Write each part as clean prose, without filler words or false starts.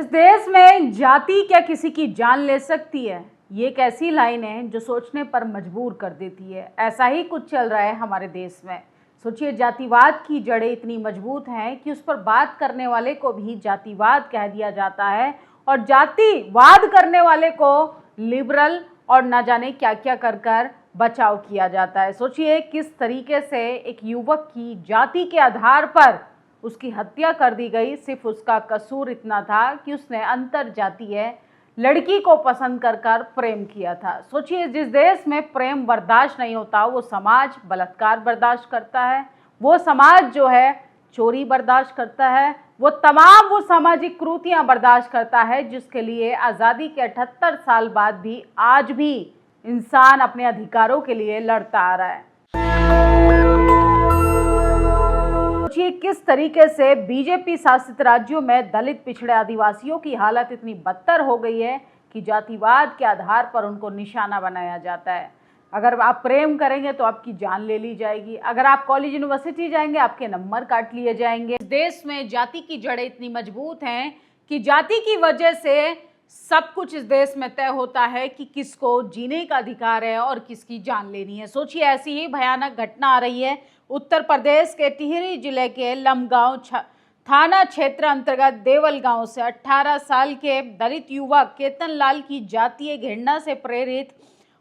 इस देश में जाति क्या किसी की जान ले सकती है? ये एक ऐसी लाइन है जो सोचने पर मजबूर कर देती है। ऐसा ही कुछ चल रहा है हमारे देश में। सोचिए, जातिवाद की जड़ें इतनी मजबूत हैं कि उस पर बात करने वाले को भी जातिवाद कह दिया जाता है और जातिवाद करने वाले को लिबरल और न जाने क्या क्या कर कर बचाव किया जाता है। सोचिए किस तरीके से एक युवक की जाति के आधार पर उसकी हत्या कर दी गई। सिर्फ उसका कसूर इतना था कि उसने अंतर जातीय लड़की को पसंद कर कर प्रेम किया था। सोचिए, जिस देश में प्रेम बर्दाश्त नहीं होता वो समाज बलात्कार बर्दाश्त करता है, वो समाज जो है चोरी बर्दाश्त करता है, वो सामाजिक कुरीतियां बर्दाश्त करता है जिसके लिए आज़ादी के 78 साल बाद भी आज भी इंसान अपने अधिकारों के लिए लड़ता आ रहा है। सोचिए किस तरीके से बीजेपी शासित राज्यों में दलित पिछड़े आदिवासियों की हालत इतनी बदतर हो गई है कि जातिवाद के आधार पर उनको निशाना बनाया जाता है। अगर आप प्रेम करेंगे तो आपकी जान ले ली जाएगी, अगर आप कॉलेज यूनिवर्सिटी जाएंगे आपके नंबर काट लिए जाएंगे। इस देश में जाति की जड़ें इतनी मजबूत हैं कि जाति की वजह से सब कुछ इस देश में तय होता है कि किसको जीने का अधिकार है और किसकी जान लेनी है। सोचिए, ऐसी ही भयानक घटना आ रही है उत्तर प्रदेश के टिहरी जिले के लमगांव थाना क्षेत्र अंतर्गत देवल गांव से 18 साल के दलित युवक केतन लाल की जातीय घृणा से प्रेरित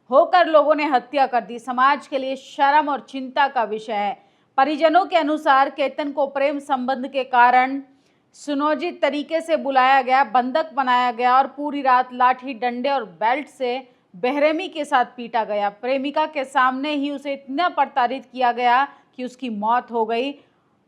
होकर लोगों ने हत्या कर दी। समाज के लिए शर्म और चिंता का विषय है। परिजनों के अनुसार केतन को प्रेम संबंध के कारण सुनियोजित तरीके से बुलाया गया, बंधक बनाया गया और पूरी रात लाठी डंडे और बेल्ट से बेरहमी के साथ पीटा गया। प्रेमिका के सामने ही उसे इतना प्रताड़ित किया गया कि उसकी मौत हो गई।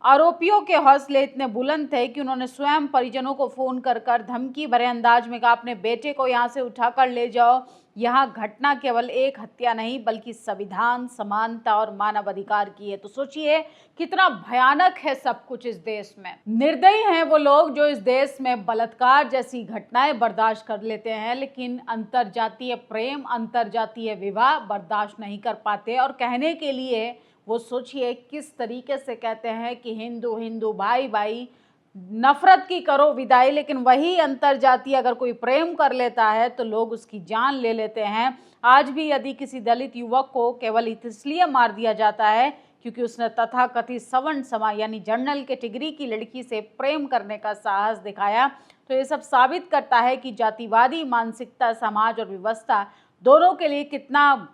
आरोपियों के हौसले इतने बुलंद थे कि उन्होंने स्वयं परिजनों को फोन कर धमकी भरे अंदाज में कहा, अपने बेटे को यहाँ से उठाकर ले जाओ। यहाँ घटना केवल एक हत्या नहीं बल्कि संविधान, समानता और मानवाधिकार की है। तो सोचिए कितना भयानक है सब कुछ इस देश में। निर्दयी हैं वो लोग जो इस देश में बलात्कार जैसी घटनाएं बर्दाश्त कर लेते हैं, लेकिन अंतरजातीय प्रेम, अंतरजातीय विवाह बर्दाश्त नहीं कर पाते। और कहने के लिए वो सोचिए किस तरीके से कहते हैं कि हिंदू हिंदू भाई भाई, नफरत की करो विदाई, लेकिन वही अंतरजातीय अगर कोई प्रेम कर लेता है तो लोग उसकी जान ले लेते हैं। आज भी यदि किसी दलित युवक को केवल इसलिए मार दिया जाता है क्योंकि उसने तथाकथित सवर्ण समाज यानी जनरल कैटेगरी की लड़की से प्रेम करने का साहस दिखाया, तो ये सब साबित करता है कि जातिवादी मानसिकता समाज और व्यवस्था दोनों के लिए कितना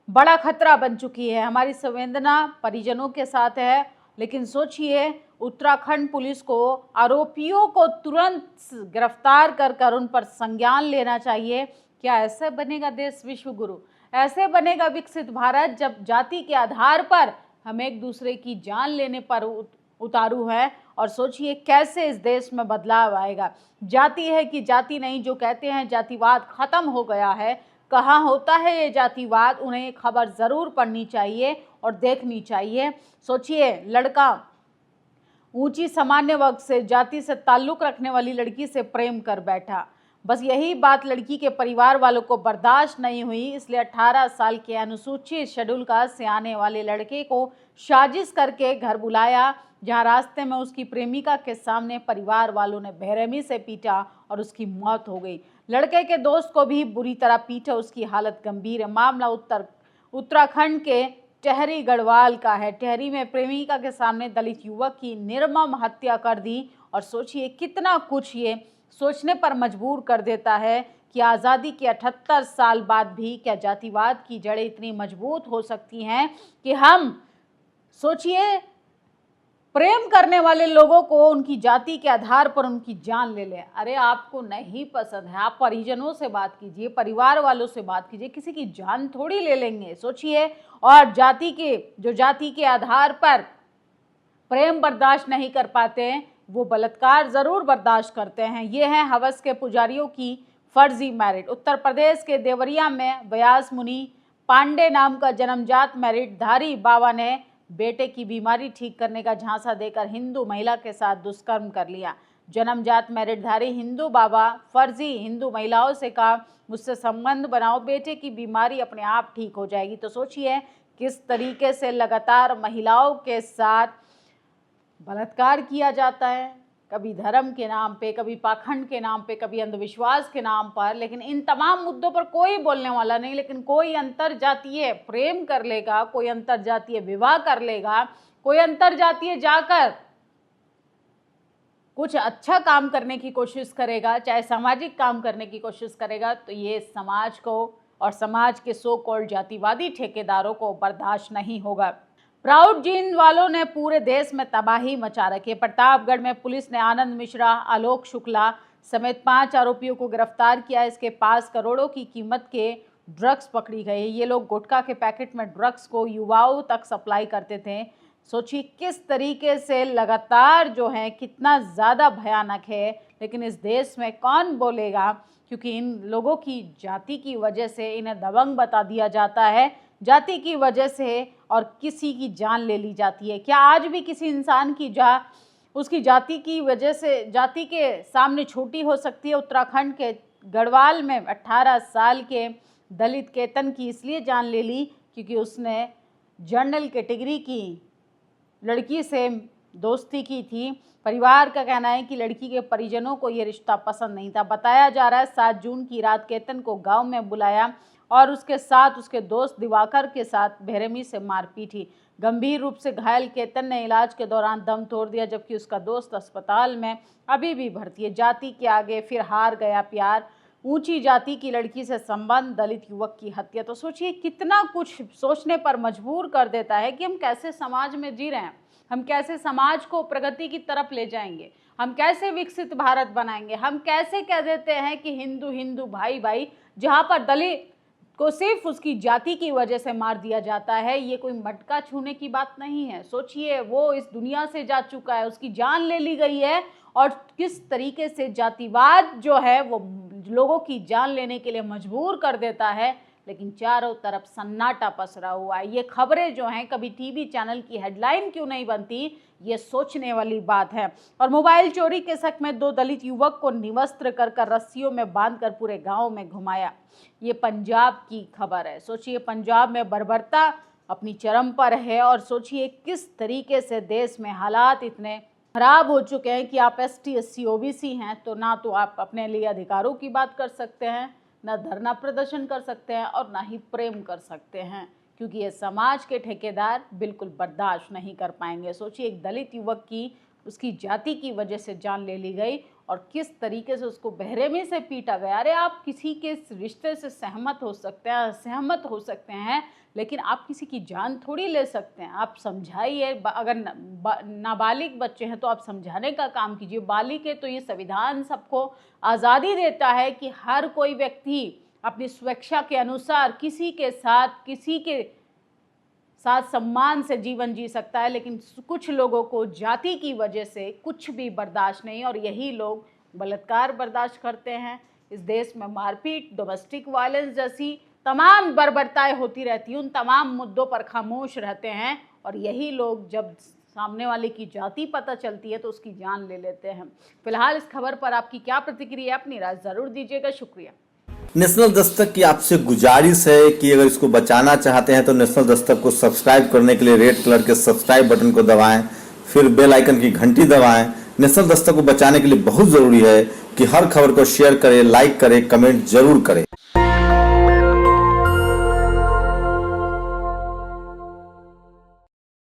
बड़ा खतरा बन चुकी है। हमारी संवेदना परिजनों के साथ है, लेकिन सोचिए उत्तराखंड पुलिस को आरोपियों को तुरंत गिरफ्तार कर उन पर संज्ञान लेना चाहिए। क्या ऐसे बनेगा देश विश्व गुरु? ऐसे बनेगा विकसित भारत जब जाति के आधार पर हम एक दूसरे की जान लेने पर उतारू हैं? और सोचिए कैसे इस देश में बदलाव आएगा। जाति है कि जाति नहीं, जो कहते हैं जातिवाद खत्म हो गया है, कहाँ होता है ये जातिवाद? उन्हें खबर ज़रूर पढ़नी चाहिए और देखनी चाहिए। सोचिए, लड़का ऊंची सामान्य वर्ग से जाति से ताल्लुक़ रखने वाली लड़की से प्रेम कर बैठा। बस यही बात लड़की के परिवार वालों को बर्दाश्त नहीं हुई, इसलिए 18 साल के अनुसूचित शेड्यूल का से आने वाले लड़के को साजिश करके घर बुलाया, जहां रास्ते में उसकी प्रेमिका के सामने परिवार वालों ने बेरहमी से पीटा और उसकी मौत हो गई। लड़के के दोस्त को भी बुरी तरह पीटा, उसकी हालत गंभीर है। मामला उत्तराखंड के टेहरी गढ़वाल का है। टेहरी में प्रेमिका के सामने दलित युवक की निर्मम हत्या कर दी। और सोचिए कितना कुछ ये सोचने पर मजबूर कर देता है कि आज़ादी के 78 साल बाद भी क्या जातिवाद की जड़ें इतनी मजबूत हो सकती हैं कि हम सोचिए प्रेम करने वाले लोगों को उनकी जाति के आधार पर उनकी जान ले लें। अरे आपको नहीं पसंद है, आप परिजनों से बात कीजिए, परिवार वालों से बात कीजिए, किसी की जान थोड़ी ले लेंगे। सोचिए, और जाति के आधार पर प्रेम बर्दाश्त नहीं कर पाते हैं वो बलात्कार जरूर बर्दाश्त करते हैं। ये है हवस के पुजारियों की फर्जी मैरिट। उत्तर प्रदेश के देवरिया में व्यास मुनि पांडे नाम का जन्मजात मैरिटधारी बाबा ने बेटे की बीमारी ठीक करने का झांसा देकर हिंदू महिला के साथ दुष्कर्म कर लिया। जन्मजात मैरिटधारी हिंदू बाबा फर्जी हिंदू महिलाओं से कहा, मुझसे संबंध बनाओ, बेटे की बीमारी अपने आप ठीक हो जाएगी। तो सोचिए किस तरीके से लगातार महिलाओं के साथ बलात्कार किया जाता है। कभी धर्म के नाम पे, कभी पाखंड के नाम पे, कभी अंधविश्वास के नाम पर, लेकिन इन तमाम मुद्दों पर कोई बोलने वाला नहीं। लेकिन कोई अंतरजातीय प्रेम कर लेगा, कोई अंतरजातीय विवाह कर लेगा, कोई अंतरजातीय जाकर कुछ अच्छा काम करने की कोशिश करेगा, चाहे सामाजिक काम करने की कोशिश करेगा, तो ये समाज को और समाज के सो कॉल्ड जातिवादी ठेकेदारों को बर्दाश्त नहीं होगा। प्राउड जीन वालों ने पूरे देश में तबाही मचा रखी है। प्रतापगढ़ में पुलिस ने आनंद मिश्रा, आलोक शुक्ला समेत 5 आरोपियों को गिरफ्तार किया। इसके पास करोड़ों की कीमत के ड्रग्स पकड़ी गई। ये लोग गुटखा के पैकेट में ड्रग्स को युवाओं तक सप्लाई करते थे। सोचिए किस तरीके से लगातार जो है कितना ज़्यादा भयानक है। लेकिन इस देश में कौन बोलेगा, क्योंकि इन लोगों की जाति की वजह से इन्हें दबंग बता दिया जाता है, जाति की वजह से, और किसी की जान ले ली जाती है। क्या आज भी किसी इंसान की उसकी जाति की वजह से जाति के सामने छोटी हो सकती है? उत्तराखंड के गढ़वाल में 18 साल के दलित केतन की इसलिए जान ले ली क्योंकि उसने जनरल कैटेगरी की लड़की से दोस्ती की थी। परिवार का कहना है कि लड़की के परिजनों को ये रिश्ता पसंद नहीं था। बताया जा रहा है 7 जून की रात केतन को गांव में बुलाया और उसके साथ उसके दोस्त दिवाकर के साथ बेरहमी से मारपीट की। गंभीर रूप से घायल केतन ने इलाज के दौरान दम तोड़ दिया, जबकि उसका दोस्त अस्पताल में अभी भी भर्ती है। जाति के आगे फिर हार गया प्यार, ऊंची जाति की लड़की से संबंध, दलित युवक की हत्या। तो सोचिए कितना कुछ सोचने पर मजबूर कर देता है कि हम कैसे समाज में जी रहे हैं, हम कैसे समाज को प्रगति की तरफ ले जाएंगे, हम कैसे विकसित भारत बनाएंगे, हम कैसे कह देते हैं कि हिंदू हिंदू भाई भाई, जहाँ पर दलित को सिर्फ उसकी जाति की वजह से मार दिया जाता है। ये कोई मटका छूने की बात नहीं है। सोचिए वो इस दुनिया से जा चुका है, उसकी जान ले ली गई है, और किस तरीके से जातिवाद जो है वो लोगों की जान लेने के लिए मजबूर कर देता है। लेकिन चारों तरफ सन्नाटा पसरा हुआ है। ये खबरें जो हैं कभी टीवी चैनल की हेडलाइन क्यों नहीं बनती, ये सोचने वाली बात है। और मोबाइल चोरी के शक में 2 दलित युवक को निवस्त्र कर रस्सियों में बांधकर पूरे गांव में घुमाया। ये पंजाब की खबर है। सोचिए पंजाब में बर्बरता अपनी चरम पर है, और सोचिए किस तरीके से देश में हालात इतने खराब हो चुके हैं कि आप ST SC OBC हैं तो ना तो आप अपने लिए अधिकारों की बात कर सकते हैं, ना धरना प्रदर्शन कर सकते हैं, और ना ही प्रेम कर सकते हैं, क्योंकि ये समाज के ठेकेदार बिल्कुल बर्दाश्त नहीं कर पाएंगे। सोचिए एक दलित युवक की उसकी जाति की वजह से जान ले ली गई, और किस तरीके से उसको बेरहमी से पीटा गया। अरे आप किसी के रिश्ते से सहमत हो सकते हैं, असहमत हो सकते हैं, लेकिन आप किसी की जान थोड़ी ले सकते हैं। आप समझाइए, अगर नाबालिग बच्चे हैं तो आप समझाने का काम कीजिए। बालिग है तो ये संविधान सबको आज़ादी देता है कि हर कोई व्यक्ति अपनी स्वेच्छा के अनुसार किसी के साथ सम्मान से जीवन जी सकता है। लेकिन कुछ लोगों को जाति की वजह से कुछ भी बर्दाश्त नहीं, और यही लोग बलात्कार बर्दाश्त करते हैं। इस देश में मारपीट, डोमेस्टिक वायलेंस जैसी तमाम बर्बरताएं होती रहती हैं, उन तमाम मुद्दों पर खामोश रहते हैं, और यही लोग जब सामने वाले की जाति पता चलती है तो उसकी जान ले लेते हैं। फिलहाल इस खबर पर आपकी क्या प्रतिक्रिया है, अपनी राय जरूर दीजिएगा। शुक्रिया। नेशनल दस्तक की आपसे गुजारिश है कि अगर इसको बचाना चाहते हैं तो नेशनल दस्तक को सब्सक्राइब करने के लिए रेड कलर के सब्सक्राइब बटन को दबाएं, फिर बेल आइकन की घंटी दबाएं। नेशनल दस्तक को बचाने के लिए बहुत जरूरी है कि हर खबर को शेयर करें, लाइक करें, कमेंट जरूर करें।